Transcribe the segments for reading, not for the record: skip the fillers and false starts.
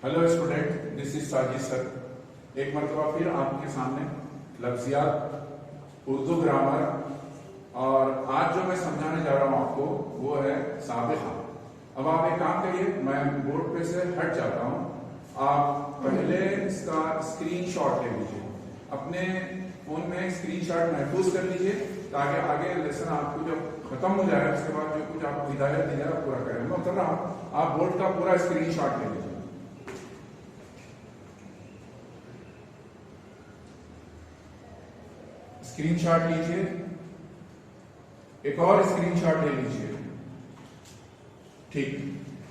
Hello student, this is Sajid sir. एक मरतबा फिर आपके सामने लफ्ज़ियात, उर्दू ग्रामर और आज जो मैं समझाने जा रहा हूँ आपको वो है साबिक़ा। अब आप एक काम करिए, मैं बोर्ड पे से हट जाता हूँ। आप पहले इसका स्क्रीनशॉट ले लीजिए, अपने फोन में स्क्रीनशॉट महफूज कर लीजिए ताकि आगे लेसन आपको जब खत्म हो जाए उसके बाद जो कुछ आपको हिदायत दी जाए पूरा करें। मैं उतर रहा हूँ, आप बोर्ड का पूरा स्क्रीनशॉट ले लीजिए। स्क्रीनशॉट लीजिए, एक और स्क्रीनशॉट ले लीजिए। ठीक,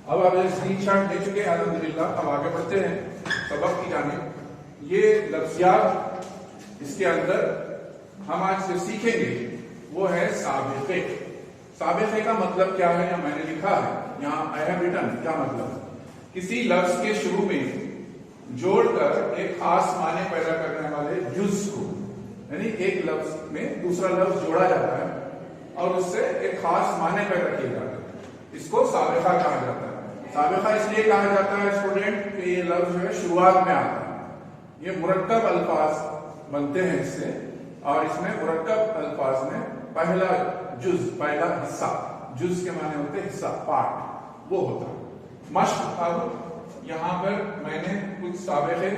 अब आप स्क्रीनशॉट ले चुके हैं अल्हम्दुलिल्लाह। अब आगे बढ़ते हैं सबक की जानिब। ये लफ्ज़ियात, इसके अंदर हम आज जो सीखेंगे वो है साबिक़े। साबिक़े का मतलब क्या है, या मैंने लिखा है यहाँ, आई हैव रिटन। क्या मतलब? किसी लफ्ज के शुरू में जोड़कर एक खास माने पैदा करने वाले जुज़ को, यानी एक लफ्ज में दूसरा लफ्ज जोड़ा जाता है और उससे एक खास माने पैदा किए जाते हैं, इसको साबिक़ा कहा जाता है। साबिक़ा इसलिए कहा जाता है स्टूडेंट कि ये लफ्ज जो है शुरुआत में आता है। ये मुरक्कब अल्फाज बनते हैं इससे, और इसमें मुरक्कब अल्फाज में पहला जुज, पहला हिस्सा, जुज के माने होते हैं हिस्सा, पार्ट, वो होता है मश्क। अब यहाँ पर मैंने कुछ साबिक़े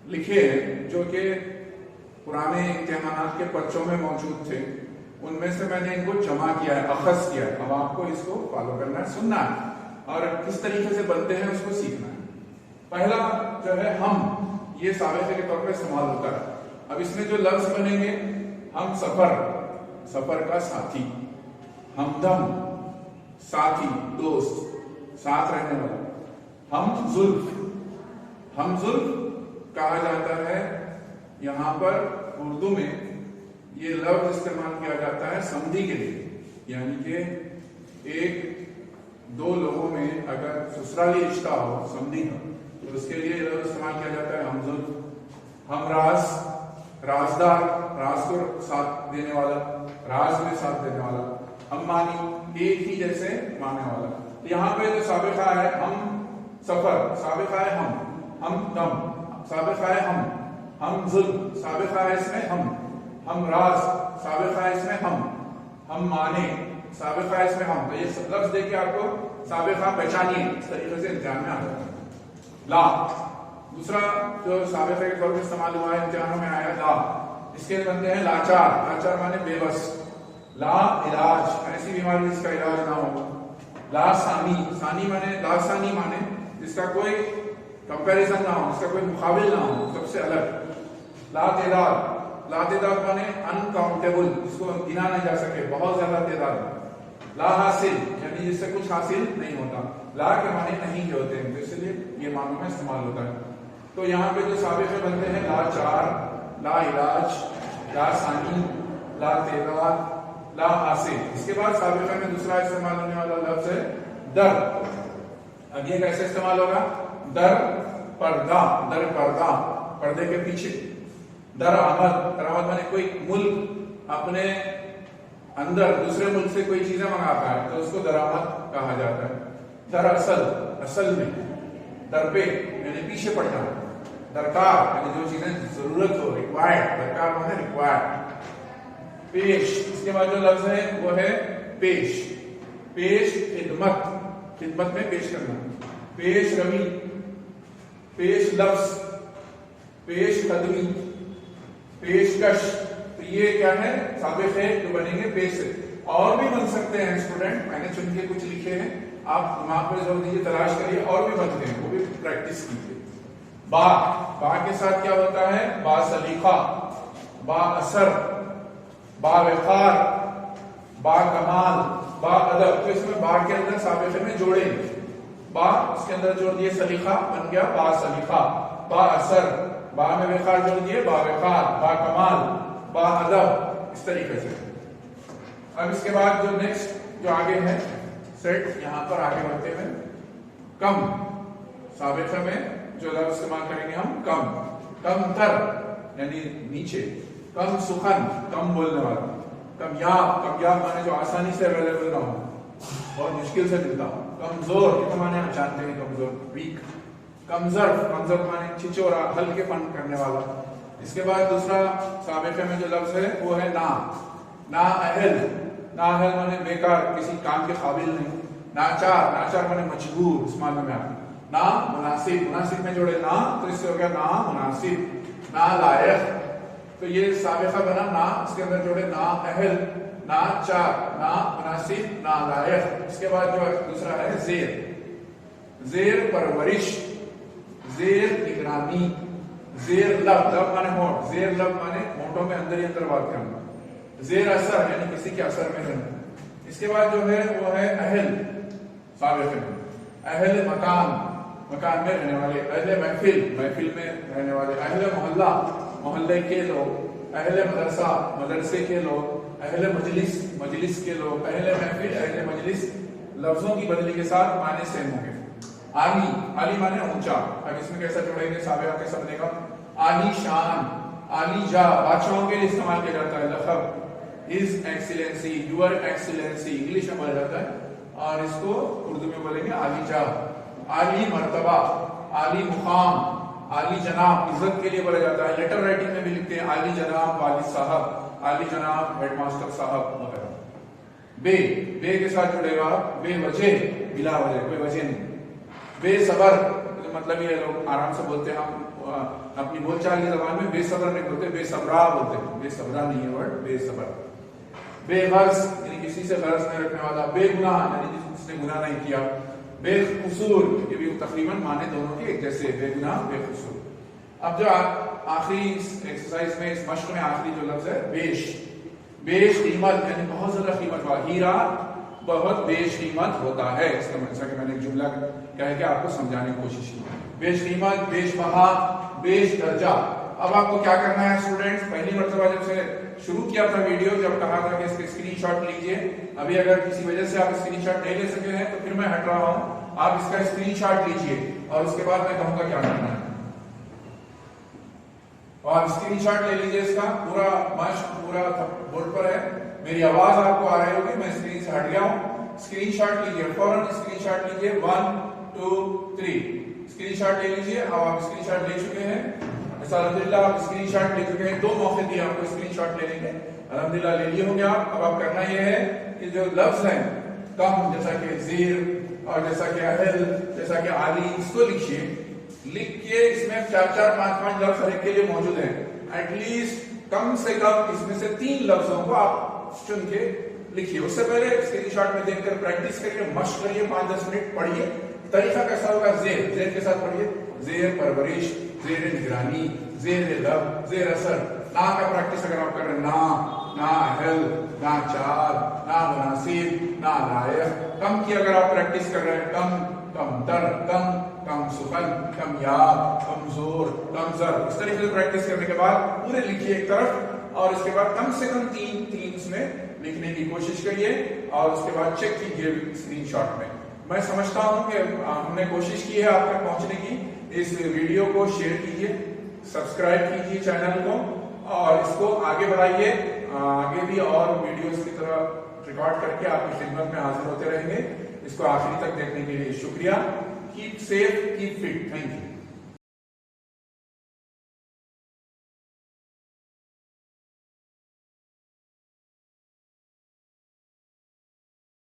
लिखे हैं जो कि पुराने इम्तिहानात के पर्चों में मौजूद थे, उनमें से मैंने इनको जमा किया है, अखज़ किया है। अब आपको इसको फॉलो करना है, सुनना है और किस तरीके से बनते हैं उसको सीखना है। पहला जो है हम, ये साबिक़े के तौर पर इस्तेमाल होता है। अब इसमें जो लफ्ज बनेंगे, हम सफर, सफर का साथी, हमदम साथी, दोस्त, साथ रहने वाला। हम जुल्फ, हम जुल्फ कहा जाता है। यहाँ पर उर्दू में ये लफ्ज इस्तेमाल किया जाता है समधी के लिए, यानी कि एक दो लोगों में अगर ससुराली रिश्ता हो, समधी हो, तो उसके लिए लफ्ज इस्तेमाल किया जाता है हमजुल्फ। हमराज, राजदार, राज को साथ देने वाला, राज में साथ देने वाला। अम्मानी, एक ही जैसे माने वाला। तो यहाँ पे जो साबिक़ा है, हम सफर, साबिक़ा है हम दम, साबिक़ा है हम जुल्म, साबिक़ा है इसमें हम राज, साबिक़ा है इसमें हम माने, साबिक़ा है इसमें हम। तो ये सब लफ्ज देखिए, आपको साबिक़ा पहचानिए, इस तरीके से इम्तिहान में आ जाता है। ला, दूसरा जो साबिक़े के तौर पर इस्तेमाल हुआ है, इम्तिहानों में आया ला। इसके बनते हैं लाचार, लाचार माने बेबस। ला इलाज, ऐसी बीमारी जिसका इलाज ना हो। ला सानी, सानी माने, लासानी माने जिसका कोई कंपैरिजन ना हो, जिसका कोई मुकाबिल ना हो, सबसे अलग। लातेदाद, लातेदाद माने अनकाउंटेबल, जिसको गिना नहीं जा सके, बहुत ज्यादा तेदाद। ला हासिल, यानी जिससे कुछ हासिल नहीं होता। ला के माने नहीं के होते हैं, तो इसलिए ये मानों में इस्तेमाल होता है। तो यहाँ पे जो साबिक़े बनते हैं, ला चार, ला इलाज, ला सानी, ला तेदाद, ला हासिल। इसके बाद साबिक़े में दूसरा इस्तेमाल होने वाला लफ्ज है दर। अब ये कैसे इस्तेमाल होगा? दर पर्दा, दर पर्दा, पर्दे के पीछे। दरामद, दरामद माने कोई मुल्क अपने अंदर दूसरे मुल्क से कोई चीजें मंगाता है तो उसको दरामद कहा जाता है। दरअसल, असल में। दरपे यानी पीछे पड़ जाना। दरकार यानी जो चीजें जरूरत हो, रिक्वायर्ड, दरकार माने रिक्वायर्ड। पेश, इसके बाद जो लफ्ज है वो है पेश। पेश खिदमत, खिदमत में पेश करना। पेश रवी, पेश लफ्ज, पेश कदमी, पेशकश। तो ये क्या है? साबिक़े जो बनेंगे पेश से। और भी बन सकते हैं स्टूडेंट, मैंने चुन के कुछ लिखे हैं, आप दिमाग पर जोर दीजिए, तलाश करिए, और भी बनते हैं, वो भी प्रैक्टिस कीजिए। बा, बा के साथ क्या होता है? बा सलीका, बा असर, बा वक़ार, बा कमाल, बा अदब। तो इसमें बा के अंदर साबिक़े में जोड़े, बा उसके अंदर जोड़ दिए सलीका, बन गया बा सलीका। बा असर, बा में वक़ार जोड़ दिए, बा वक़ार, बा कमाल, बा अदब, इस तरीके से। अब इसके बाद जो नेक्स्ट जो आगे है सेट, यहाँ पर आगे बढ़ते हैं। कम, साबिक़े में जो लफ्ज इस्तेमाल करेंगे हम, कम तर यानी नीचे। कम सुखन, कम बोलने वाला। कमयाब, कमयाब माने जो आसानी से अवेलेबल ना हो, बहुत मुश्किल से मिलता हो। कमजोर, ये तो माने आप जानते हैं, कमजोर, वीक। कमजर्फ, कमजर्फ माने छिचोरा, हल्के पन करने वाला। इसके बाद दूसरा साबिक़े में जो लफ्ज है वो है ना, ना अहल, ना अहल माने बेकार, किसी काम के काबिल नहीं। नाचार, नाचार माने मजबूर, इस माने में आता। ना मुनासिब, मुनासिब में जोड़े ना तो इससे हो गया ना मुनासिब। ना लायक, तो ये साबिक़ा बना ना, इसके अंदर जोड़े ना अहल, ना चार, ना मुनासिब, ना लायक। इसके बाद जो दूसरा है ज़ेर, ज़ेर परवरिश, ज़ेर निगरानी, ज़ेर लब, लब माने होंठ, ज़ेर लब माने होंठों में अंदर ही अंदर बात करना। ज़ेर असर यानी किसी के असर में रहना। इसके बाद जो है वो है अहल, साबिक़े में अहल मकान, मकान में रहने वाले। अहले महफिल, महफिल में रहने वाले। अहले मोहल्ला, मोहल्ले के लोग। अहले मदरसा, मदरसे के लोग। अहले मजलिस, मजलिस के लोग। अहले महफिल, अहले मजलिस, लफ्जों की बदली के साथ माने सेम होंगे। आली, आली माने ऊंचा, अब इसमें कैसा जोड़ेंगे साबिक़ा कैसा बनेगा? आली शान, आली जा, बादशाहों के लिए इस्तेमाल किया जाता है लक़ब। His excellency, your excellency English में बोला जाता है, और इसको उर्दू में बोलेंगे आली जा। आली मर्तबा, आली मुकाम, आली जनाब, इज्जत के लिए बोला जाता है। लेटर राइटिंग में भी लिखते हैं आली जनाब वालिद साहब, आली जनाब हेडमास्टर साहब वगैरह। बे, बे के साथ जुड़ेगा बेवजह, बिला वजह, कोई वजह नहीं। बेसबर, तो मतलब ये लोग आराम से बोलते हैं, हम अपनी बोलचाल की जबान में बेसबर नहीं बोलते, बेसबरा बोलते हैं। बेसबरा नहीं है वर्ड, बेसबर। बेगर्ज यानी किसी से गरज नहीं रखने वाला। बेगुनाह यानी जिसने गुनाह नहीं किया। बेकसूर, ये भी तकरीबन माने दोनों के एक जैसे, बेगुनाह बेकसूर। अब जो आखिरी एक्सरसाइज में, इस मश्क में आखिरी जो लफ्ज है बेश, बेश कीमत यानी बहुत ज्यादा कीमत वाला। हीरा बहुत बेश कीमत होता है, इसका मतलब कि मैंने एक जुमला कह के आपको समझाने की कोशिश की। बेश कीमत, बेश बहा, बेश दर्जा। अब आपको क्या करना है स्टूडेंट्स, पहली मर्तबा जब से शुरू किया था वीडियो, जब कहा था कि इसके स्क्रीनशॉट लीजिए, अभी अगर किसी वजह से आप स्क्रीनशॉट नहीं ले सके हैं तो फिर मैं हट रहा हूं, आप इसका स्क्रीनशॉट लीजिए और उसके बाद मैं कहूंगा क्या करना है। और आप स्क्रीनशॉट ले लीजिए, इसका पूरा मश्क पूरा बोर्ड पर है, मेरी आवाज आपको आ रही होगी, मैं स्क्रीन से हट गया हूं। स्क्रीनशॉट लीजिए, फौरन स्क्रीनशॉट लीजिए। 1 2 3 स्क्रीनशॉट ले लीजिए। अब आप स्क्रीनशॉट ले चुके हैं, अल्हम्दुलिल्लाह आप स्क्रीनशॉट ले चुके हैं। 2 मौके दिए आपको स्क्रीनशॉट लेने के, अल्हम्दुलिल्लाह ले लिए होंगे आप। अब आप करना यह है कि जो लफ्ज हैं कम, जैसा कि ज़ेर और जैसा कि अहल, जैसा कि आली, इसको लिखिए। लिख के इसमें 4-4 5-5 लफ्ज हर एक के लिए मौजूद हैं। एटलीस्ट कम से कम इसमें से 3 लफ्जों को आप चुन के लिखिए। उससे पहले स्क्रीनशॉट में देखकर प्रैक्टिस करिए, मश्क करिए, 5-10 मिनट पढ़िए। तरीका कैसा होगा? ज़ेर, ज़ेर के साथ पढ़िए। ज़ेर परवरिश, ज़ेर निगरानी, ज़ेर लब, ज़ेर असर। ना का प्रैक्टिस अगर आप कर रहे हैं, ना, ना अहल, ना चार, ना मुनासिब, ना लायक। कम की अगर आप प्रैक्टिस कर रहे हैं, कम, कमतर, कम, कम सुखन, कम याद, कमजोर, कमजर। इस तरीके से प्रैक्टिस करने के बाद पूरे लिखिए एक तरफ, और इसके बाद कम से कम 3 उसमें लिखने की कोशिश करिए, और उसके बाद चेक कीजिए स्क्रीनशॉट में। मैं समझता हूं कि हमने कोशिश की है आप तक पहुंचने की। इस वीडियो को शेयर कीजिए, सब्सक्राइब कीजिए चैनल को, और इसको आगे बढ़ाइए। आगे भी और वीडियोस की तरह रिकॉर्ड करके आपकी खिदमत में हाजिर होते रहेंगे। इसको आखिरी तक देखने के लिए शुक्रिया। Keep safe, keep fit. Thank you.